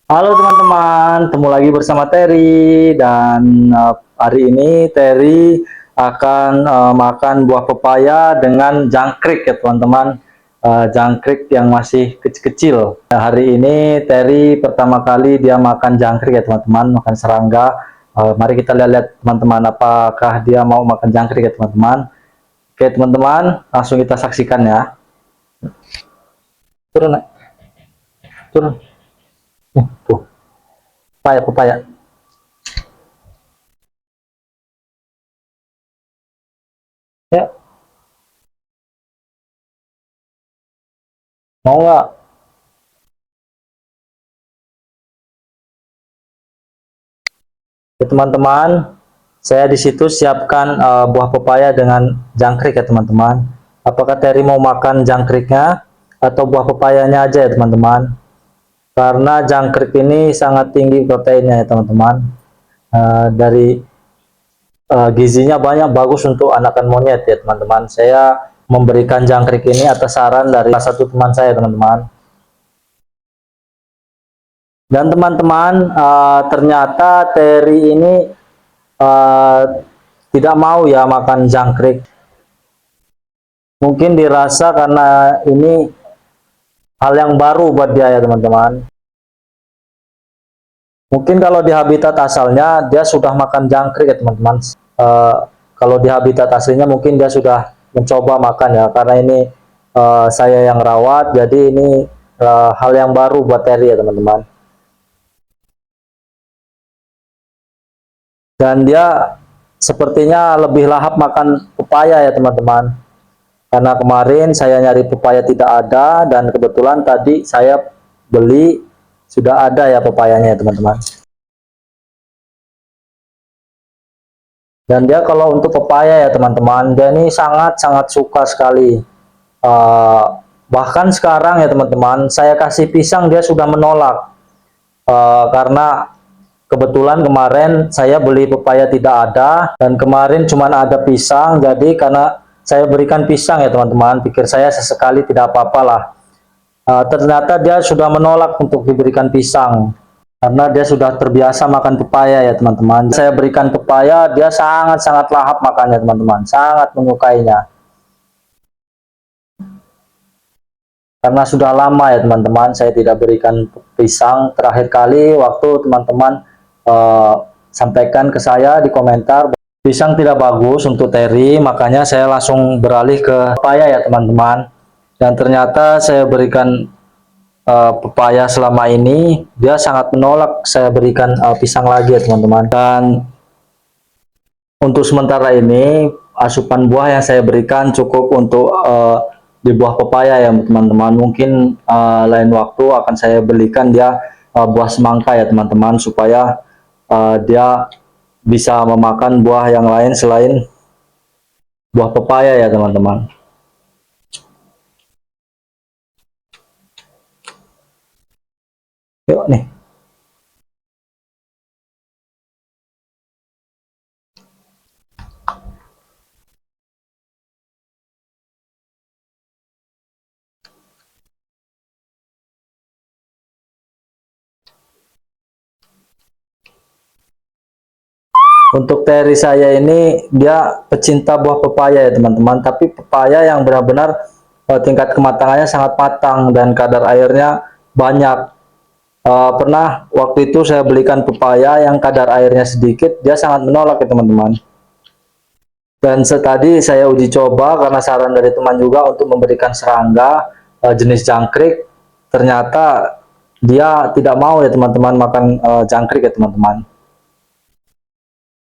Halo teman-teman, ketemu lagi bersama Terry dan hari ini Terry akan makan buah pepaya dengan jangkrik ya teman-teman. Jangkrik yang masih kecil-kecil. Nah, hari ini Terry pertama kali dia makan jangkrik ya teman-teman, makan serangga. Mari kita lihat-lihat teman-teman apakah dia mau makan jangkrik ya teman-teman. Oke teman-teman, langsung kita saksikan ya. Turun, turun. Tuh, pepaya, pepaya. Ya, mau nggak? Ya, teman-teman, saya di situ siapkan buah pepaya dengan jangkrik ya teman-teman. Apakah Terry mau makan jangkriknya atau buah pepayanya aja ya teman-teman? Karena jangkrik ini sangat tinggi proteinnya ya teman-teman. Dari gizinya banyak, bagus untuk anakan monyet ya teman-teman. Saya memberikan jangkrik ini atas saran dari salah satu teman saya teman-teman. Dan teman-teman, ternyata Terry ini uh, tidak mau ya makan jangkrik. Mungkin dirasa karena ini hal yang baru buat dia ya teman-teman. Mungkin kalau di habitat asalnya dia sudah makan jangkrik ya teman-teman. Kalau di habitat aslinya mungkin dia sudah mencoba makan ya, karena ini saya yang rawat, jadi ini hal yang baru buat Terry ya teman-teman. Dan dia sepertinya lebih lahap makan pepaya ya teman-teman. Karena kemarin saya nyari pepaya tidak ada, dan kebetulan tadi saya beli sudah ada ya pepayanya ya teman-teman. Dan dia kalau untuk pepaya ya teman-teman, dia ini sangat-sangat suka sekali. Bahkan sekarang ya teman-teman, saya kasih pisang dia sudah menolak. Karena kebetulan kemarin saya beli pepaya tidak ada, dan kemarin cuma ada pisang, jadi karena saya berikan pisang ya teman-teman, pikir saya sesekali tidak apa-apalah. Ternyata dia sudah menolak untuk diberikan pisang karena dia sudah terbiasa makan pepaya ya teman-teman. Saya berikan pepaya, dia sangat-sangat lahap makannya teman-teman, sangat menyukainya. Karena sudah lama ya teman-teman saya tidak berikan pisang, terakhir kali waktu teman-teman sampaikan ke saya di komentar pisang tidak bagus untuk Terry, makanya saya langsung beralih ke pepaya ya teman-teman. Dan ternyata saya berikan pepaya selama ini, dia sangat menolak saya berikan pisang lagi ya teman-teman. Dan untuk sementara ini asupan buah yang saya berikan cukup untuk di buah pepaya ya teman-teman. Mungkin lain waktu akan saya belikan dia buah semangka ya teman-teman, supaya dia bisa memakan buah yang lain selain buah pepaya ya teman-teman. Yuk nih. Untuk Terry saya ini dia pecinta buah pepaya ya teman-teman, tapi pepaya yang benar-benar tingkat kematangannya sangat matang dan kadar airnya banyak. Pernah waktu itu saya belikan pepaya yang kadar airnya sedikit, dia sangat menolak ya teman-teman. Dan tadi saya uji coba karena saran dari teman juga untuk memberikan serangga jenis jangkrik, ternyata dia tidak mau ya teman-teman makan jangkrik ya teman-teman.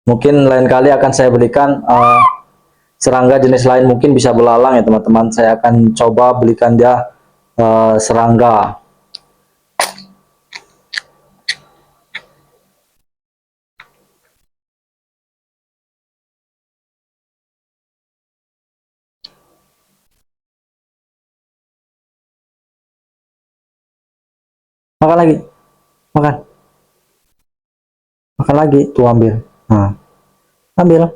Mungkin lain kali akan saya belikan serangga jenis lain, mungkin bisa belalang ya teman-teman. Saya akan coba belikan dia serangga. Makan lagi, makan, makan lagi. Tuh ambil, nah, ambil,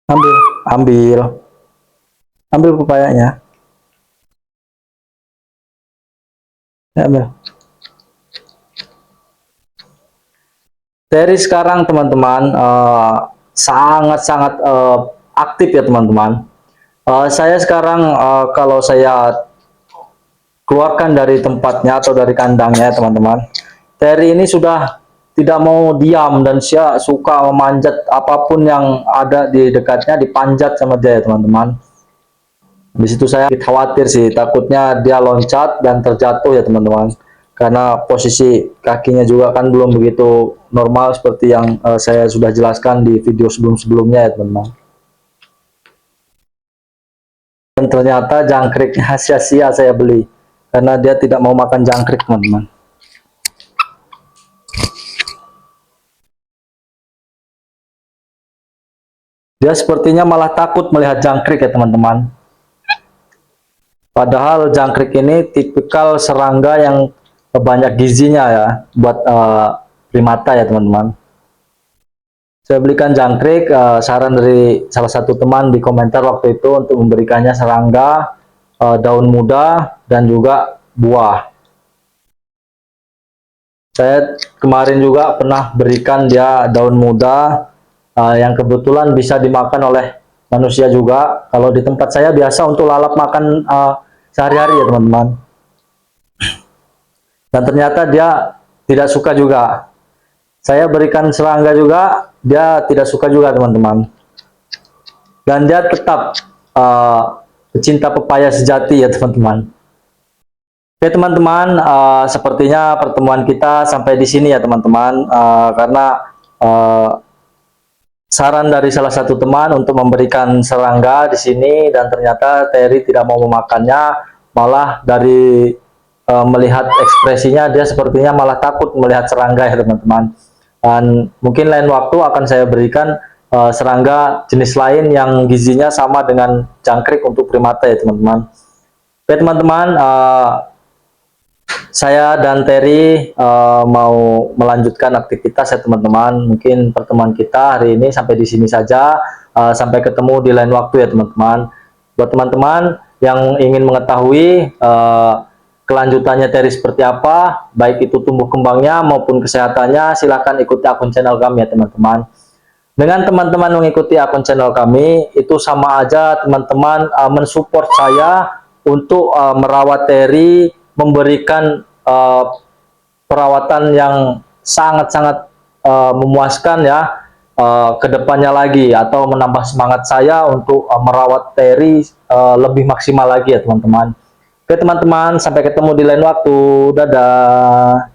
ambil, ambil, ambil pepayanya. Ya, ambil. Terry sekarang teman-teman sangat-sangat aktif ya teman-teman. Saya sekarang kalau saya keluarkan dari tempatnya atau dari kandangnya teman-teman, Terry ini sudah tidak mau diam dan dia suka memanjat apapun yang ada di dekatnya, dipanjat sama dia ya teman-teman. Di situ saya khawatir sih, takutnya dia loncat dan terjatuh ya teman-teman, karena posisi kakinya juga kan belum begitu normal seperti yang saya sudah jelaskan di video sebelum-sebelumnya ya teman-teman. Dan ternyata jangkriknya sia-sia saya beli, karena dia tidak mau makan jangkrik teman-teman. Dia sepertinya malah takut melihat jangkrik ya teman-teman. Padahal jangkrik ini tipikal serangga yang banyak gizinya ya buat primata ya teman-teman. Saya belikan jangkrik, saran dari salah satu teman di komentar waktu itu untuk memberikannya serangga, daun muda, dan juga buah. Saya kemarin juga pernah berikan dia daun muda, yang kebetulan bisa dimakan oleh manusia juga. Kalau di tempat saya biasa untuk lalap makan sehari-hari ya teman-teman. Dan ternyata dia tidak suka juga. Saya berikan serangga juga, dia tidak suka juga teman-teman. Dan dia tetap pecinta pepaya sejati ya teman-teman. Oke teman-teman, sepertinya pertemuan kita sampai di sini ya teman-teman, karena saran dari salah satu teman untuk memberikan serangga di sini, dan ternyata Terry tidak mau memakannya, malah dari melihat ekspresinya dia sepertinya malah takut melihat serangga ya teman-teman. Dan mungkin lain waktu akan saya berikan serangga jenis lain yang gizinya sama dengan jangkrik untuk primata ya teman-teman. Oke teman-teman, saya dan Terry mau melanjutkan aktivitas ya teman-teman. Mungkin pertemuan kita hari ini sampai di sini saja. Sampai ketemu di lain waktu ya teman-teman. Buat teman-teman yang ingin mengetahui kelanjutannya Terry seperti apa, baik itu tumbuh kembangnya maupun kesehatannya, silahkan ikuti akun channel kami ya teman-teman. Dengan teman-teman mengikuti akun channel kami, itu sama aja teman-teman mensupport saya untuk merawat Terry, memberikan perawatan yang sangat-sangat memuaskan ya ke depannya lagi, atau menambah semangat saya untuk merawat Terry lebih maksimal lagi ya teman-teman. Oke teman-teman, sampai ketemu di lain waktu. Dadah.